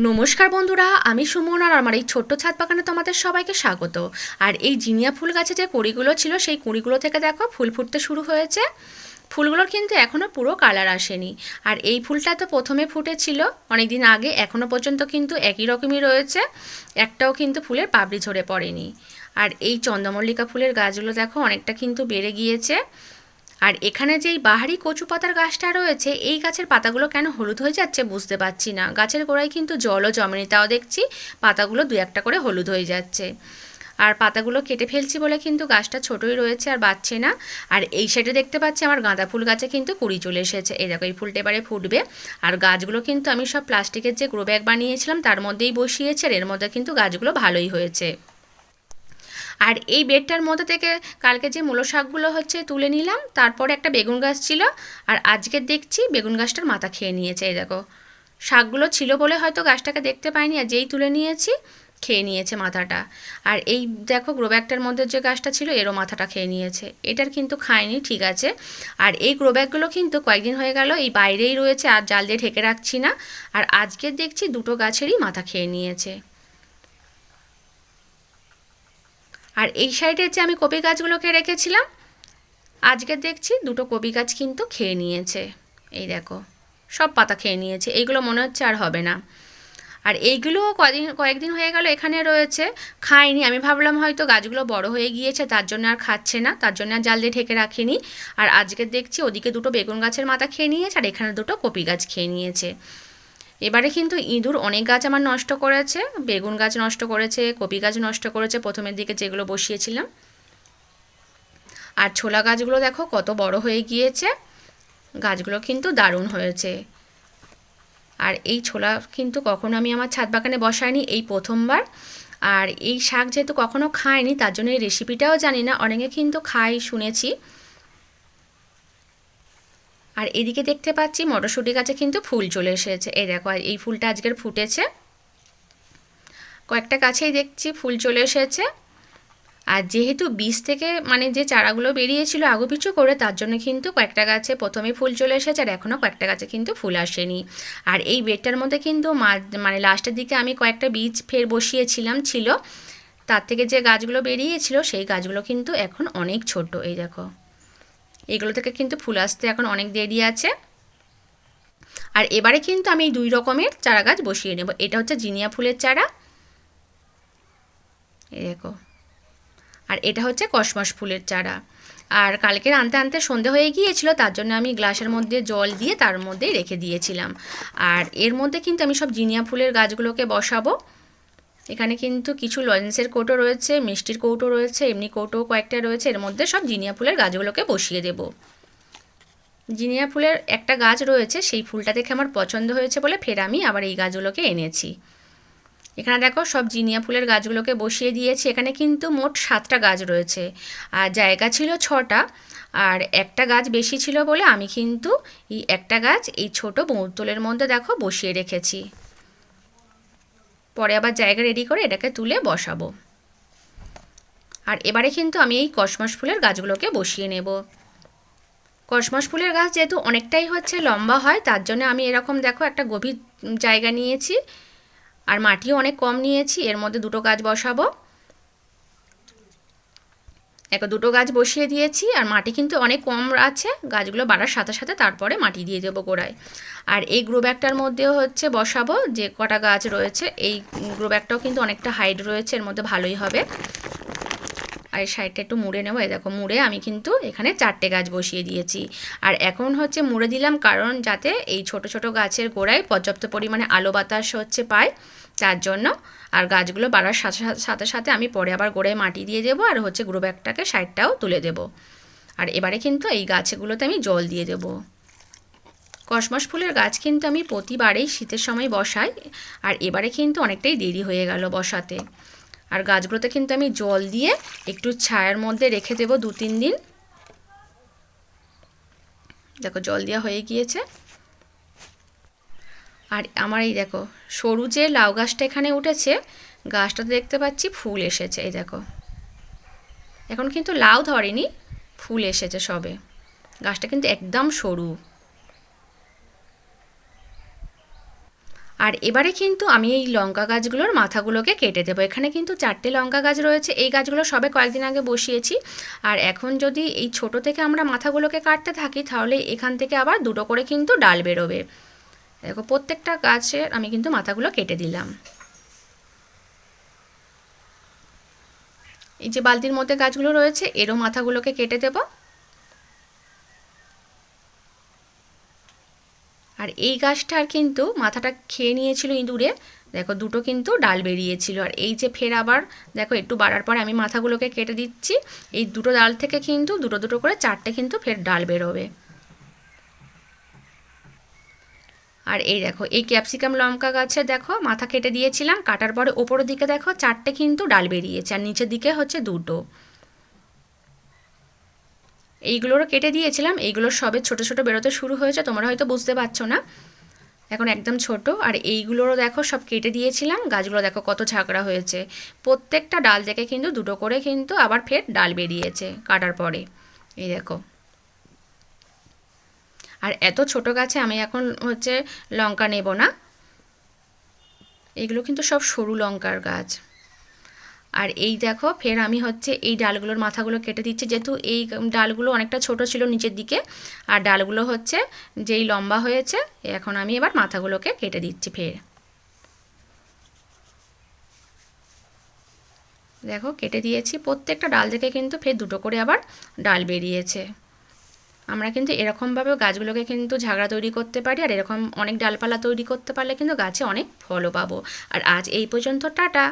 নমস্কার বন্ধুরা, আমি সুমন আর আমার এই ছোট্ট ছাদ বাগানে তোমাদের সবাইকে স্বাগত। আর এই জিনিয়া ফুল গাছে যে কুঁড়িগুলো ছিল সেই কুঁড়িগুলো থেকে দেখো ফুল ফুটতে শুরু হয়েছে। ফুলগুলোর কিন্তু এখনও পুরো কালার আসেনি। আর এই ফুলটা তো প্রথমে ফুটেছিল অনেক দিন আগে, এখনও পর্যন্ত কিন্তু একই রকমই রয়েছে, একটাও কিন্তু ফুলের পাপড়ি ঝরে পড়েনি। আর এই চন্দ্রমল্লিকা ফুলের গাছগুলো দেখো অনেকটা কিন্তু বেড়ে গিয়েছে। আর এখানে যেই বাহারি কচু পাতার গাছটা রয়েছে, এই গাছের পাতাগুলো কেন হলুদ হয়ে যাচ্ছে বুঝতে পারছি না। গাছের গোড়ায় কিন্তু জলও জমেনি, তাও দেখছি পাতাগুলো দু একটা করে হলুদ হয়ে যাচ্ছে। আর পাতাগুলো কেটে ফেলছি বলে কিন্তু গাছটা ছোটোই রয়েছে আর বাড়ছে না। আর এই সাইডে দেখতে পাচ্ছি আমার গাঁদা ফুল গাছে কিন্তু কুড়ি চলে এসেছে। এই দেখো এই ফুলটা এবারে ফুটবে। আর গাছগুলো কিন্তু আমি সব প্লাস্টিকের যে গ্রো ব্যাগ বানিয়েছিলাম তার মধ্যেই বসিয়েছি, আর এর মধ্যে কিন্তু গাছগুলো ভালোই হয়েছে। আর এই বেডটার মধ্যে থেকে কালকে যে মূলো শাকগুলো হচ্ছে তুলে নিলাম, তারপরে একটা বেগুন গাছ ছিল, আর আজকে দেখছি বেগুন গাছটার মাথা খেয়ে নিয়েছে। এই দেখো শাকগুলো ছিল বলে হয়তো গাছটাকে দেখতে পাইনি, আর যেই তুলে নিয়েছি খেয়ে নিয়েছে মাথাটা। আর এই দেখো গ্রো ব্যাগটার মধ্যে যে গাছটা ছিল এরও মাথাটা খেয়ে নিয়েছে, এটার কিন্তু খায়নি, ঠিক আছে। আর এই গ্রো ব্যাগগুলো কিন্তু কয়েকদিন হয়ে গেল এই বাইরেই রয়েছে, আর জাল দিয়ে ঢেকে রাখছি না। আর আজকে দেখছি দুটো গাছেরই মাথা খেয়ে নিয়েছে। আর এই সাইডে যে আমি কপি গাছগুলোকে রেখেছিলাম, আজকে দেখছি দুটো কপি গাছ কিন্তু খেয়ে নিয়েছে। এই দেখো সব পাতা খেয়ে নিয়েছে, এইগুলো মনে হচ্ছে আর হবে না। আর এইগুলোও কয়েকদিন হয়ে গেল এখানে রয়েছে, খাইনি। আমি ভাবলাম হয়তো গাছগুলো বড় হয়ে গিয়েছে তার জন্য আর খাচ্ছে না, তার জন্য আর জাল দিয়ে ঢেকে রাখিনি। আর আজকে দেখছি ওদিকে দুটো বেগুন গাছের মাথা খেয়ে নিয়েছে, আর এখানে দুটো কপি গাছ খেয়ে নিয়েছে। এবারে কিন্তু ইঁদুর অনেক গাছ আমার নষ্ট করেছে, বেগুন গাছ নষ্ট করেছে, কপি গাছ নষ্ট করেছে প্রথমের দিকে যেগুলো বসিয়েছিলাম। আর ছোলা গাছগুলো দেখো কত বড় হয়ে গিয়েছে, গাছগুলো কিন্তু দারুণ হয়েছে। আর এই ছোলা কিন্তু কখনো আমি আমার ছাদ বাগানে বসাইনি, এই প্রথমবার। আর এই শাক যেহেতু কখনো খাইনি তার জন্য এই রেসিপিটাও জানি না, অনেকে কিন্তু খাই শুনেছি। আর এদিকে দেখতে পাচ্ছি মটরশুঁটি গাছে কিন্তু ফুল চলে এসেছে। এই দেখো এই ফুলটা আজকের ফুটেছে, কয়েকটা গাছেই দেখছি ফুল চলে এসেছে। আর যেহেতু বীজ থেকে মানে যে চারাগুলো বেরিয়েছিল আগুপিছু করে, তার জন্য কিন্তু কয়েকটা গাছে প্রথমেই ফুল চলে এসেছে, আর এখনও কয়েকটা গাছে কিন্তু ফুল আসেনি। আর এই বেডটার মধ্যে কিন্তু মানে লাস্টের দিকে আমি কয়েকটা বীজ ফের বসিয়েছিলাম ছিল, তার থেকে যে গাছগুলো বেরিয়েছিল সেই গাছগুলো কিন্তু এখন অনেক ছোট। এই দেখো এগুলো থেকে কিন্তু ফুল আসতে এখন অনেক দেরি আছে। আর এবারে কিন্তু আমি এই দুই রকমের চারা গাছ বসিয়ে নেব। এটা হচ্ছে জিনিয়া ফুলের চারা, এই দেখো, আর এটা হচ্ছে কসমস ফুলের চারা। আর কালকের আনতে আনতে সন্ধে হয়ে গিয়েছিল, তার জন্য আমি গ্লাসের মধ্যে জল দিয়ে তার মধ্যেই রেখে দিয়েছিলাম। আর এর মধ্যে কিন্তু আমি সব জিনিয়া ফুলের গাছগুলোকে বসাবো। এখানে কিন্তু কিছু লজেন্সের কৌটো রয়েছে, মিষ্টির কৌটো রয়েছে, এমনি কৌটো কয়েকটা রয়েছে, এর মধ্যে সব জিনিয়া ফুলের গাছগুলোকে বসিয়ে দেব। জিনিয়া ফুলের একটা গাছ রয়েছে, সেই ফুলটা দেখে আমার পছন্দ হয়েছে বলে ফের আমি আবার এই গাছগুলোকে এনেছি। এখানে দেখো সব জিনিয়া ফুলের গাছগুলোকে বসিয়ে দিয়েছি। এখানে কিন্তু মোট 7টা গাছ রয়েছে, আর জায়গা ছিল 6টা। আর একটা গাছ বেশি ছিল বলে আমি কিন্তু এই একটা গাছ এই ছোটো বোতলের মধ্যে দেখো বসিয়ে রেখেছি। পরে আবার জায়গা রেডি করে এটাকে তুলে বসাবো। আর এবারে কিন্তু আমি এই কসমস ফুলের গাছগুলোকে বসিয়ে নেব। কসমস ফুলের গাছ যেহেতু অনেকটাই হচ্ছে লম্বা হয়, তার জন্য আমি এরকম দেখো একটা গভীর জায়গা নিয়েছি, আর মাটিও অনেক কম নিয়েছি। এর মধ্যে দুটো গাছ বসাবো, দুটো গাছ বসিয়ে দিয়েছি। আর মাটি কিন্তু অনেক কম আছে, গাছগুলো বাড়ার সাথে সাথে তারপরে মাটি দিয়ে দেবো গোড়ায়। আর এই গ্রো ব্যাগটার মধ্যেও হচ্ছে বসাবো যে কটা গাছ রয়েছে। এই গ্রো ব্যাগটাও কিন্তু অনেকটা হাইট রয়েছে, এর মধ্যে ভালোই হবে। আর এই সাইডটা একটু মুড়ে নেবো। এই দেখো মুড়ে আমি কিন্তু এখানে 4টে গাছ বসিয়ে দিয়েছি। আর এখন হচ্ছে মুড়ে দিলাম কারণ যাতে এই ছোট ছোট গাছের গোড়ায় পর্যাপ্ত পরিমাণে আলো বাতাস হচ্ছে পায়, তার জন্য। আর গাছগুলো বাড়ার সাথে সাথে সাথে আমি পরে আবার গোড়ায় মাটি দিয়ে দেবো, আর হচ্ছে গ্রো ব্যাগটাকে সাইডটাও তুলে দেবো। আর এবারে কিন্তু এই গাছগুলোতে আমি জল দিয়ে দেবো। কসমস ফুলের গাছ কিন্তু আমি প্রতিবারেই শীতের সময় বসাই, আর এবারে কিন্তু অনেকটাই দেরি হয়ে গেল বসাতে। আর গাছগুলোতে কিন্তু আমি জল দিয়ে একটু ছায়ার মধ্যে রেখে দেবো 2-3 দিন। দেখো জল দেওয়া হয়ে গিয়েছে। আর আমার এই দেখো সরু যে লাউ গাছটা এখানে উঠেছে, গাছটাতে দেখতে পাচ্ছি ফুল এসেছে। এই দেখো এখন কিন্তু লাউ ধরেনি, ফুল এসেছে সবে। গাছটা কিন্তু একদম সরু। আর এবারে কিন্তু আমি এই লঙ্কা গাছগুলোর মাথাগুলোকে কেটে দেবো। এখানে কিন্তু 4টে লঙ্কা গাছ রয়েছে। এই গাছগুলো সবে কয়েকদিন আগে বসিয়েছি। আর এখন যদি এই ছোট থেকে আমরা মাথাগুলোকে কাটতে থাকি তাহলে এখান থেকে আবার দুটো করে কিন্তু ডাল বেরোবে। দেখো প্রত্যেকটা গাছের আমি কিন্তু মাথাগুলো কেটে দিলাম। এই যে বালতির মধ্যে গাছগুলো রয়েছে এরও মাথাগুলোকে কেটে দেব। আর এই গাছটার কিন্তু মাথাটা খেয়ে নিয়েছিল ইঁদুরে, দেখো দুটো কিন্তু ডাল বেরিয়েছিল। আর এই যে ফের আবার দেখো একটু বাড়ার পরে আমি মাথাগুলোকে কেটে দিচ্ছি। এই দুটো ডাল থেকে কিন্তু দুটো দুটো করে 4টে কিন্তু ফের ডাল বেরোবে। আর এই দেখো এই ক্যাপসিকাম লঙ্কা গাছে দেখো মাথা কেটে দিয়েছিলাম, কাটার পরে ওপরের দিকে দেখো 4টে কিন্তু ডাল বেরিয়েছে আর নিচের দিকে হচ্ছে দুটো। এইগুলোরও কেটে দিয়েছিলাম, এইগুলোর সবে ছোট ছোট বেরোতে শুরু হয়েছে, তোমরা হয়তো বুঝতে পারছো না, এখন একদম ছোট। আর এইগুলোরও দেখো সব কেটে দিয়েছিলাম, গাছগুলো দেখো কত ঝাঁকড়া হয়েছে। প্রত্যেকটা ডাল থেকে কিন্তু দুটো করে কিন্তু আবার ফের ডাল বেরিয়েছে কাটার পরে, এই দেখো। আর এত ছোট গাছে আমি এখন হচ্ছে লঙ্কা নেব না, এইগুলো কিন্তু সব সরু লঙ্কার গাছ। আর এই দেখো ফের আমি হচ্ছে এই ডালগুলোর মাথাগুলো কেটে দিচ্ছি, যেহেতু এই ডালগুলো অনেকটা ছোট ছিল নিচের দিকে, আর ডালগুলো হচ্ছে যেই লম্বা হয়েছে, এখন আমি এবার মাথাগুলোকে কেটে দিচ্ছি ফের। দেখো কেটে দিয়েছি, প্রত্যেকটা ডাল থেকে কিন্তু ফের দুটো করে আবার ডাল বেরিয়েছে। আমরা কিন্তু এরকমভাবে গাছগুলোকে কিন্তু ঝাগড়া তৈরি করতে পারি, আর এরকম অনেক ডালপালা তৈরি করতে পারলে কিন্তু গাছে অনেক ফলও পাবো। আর আজ এই পর্যন্ত, টাটা।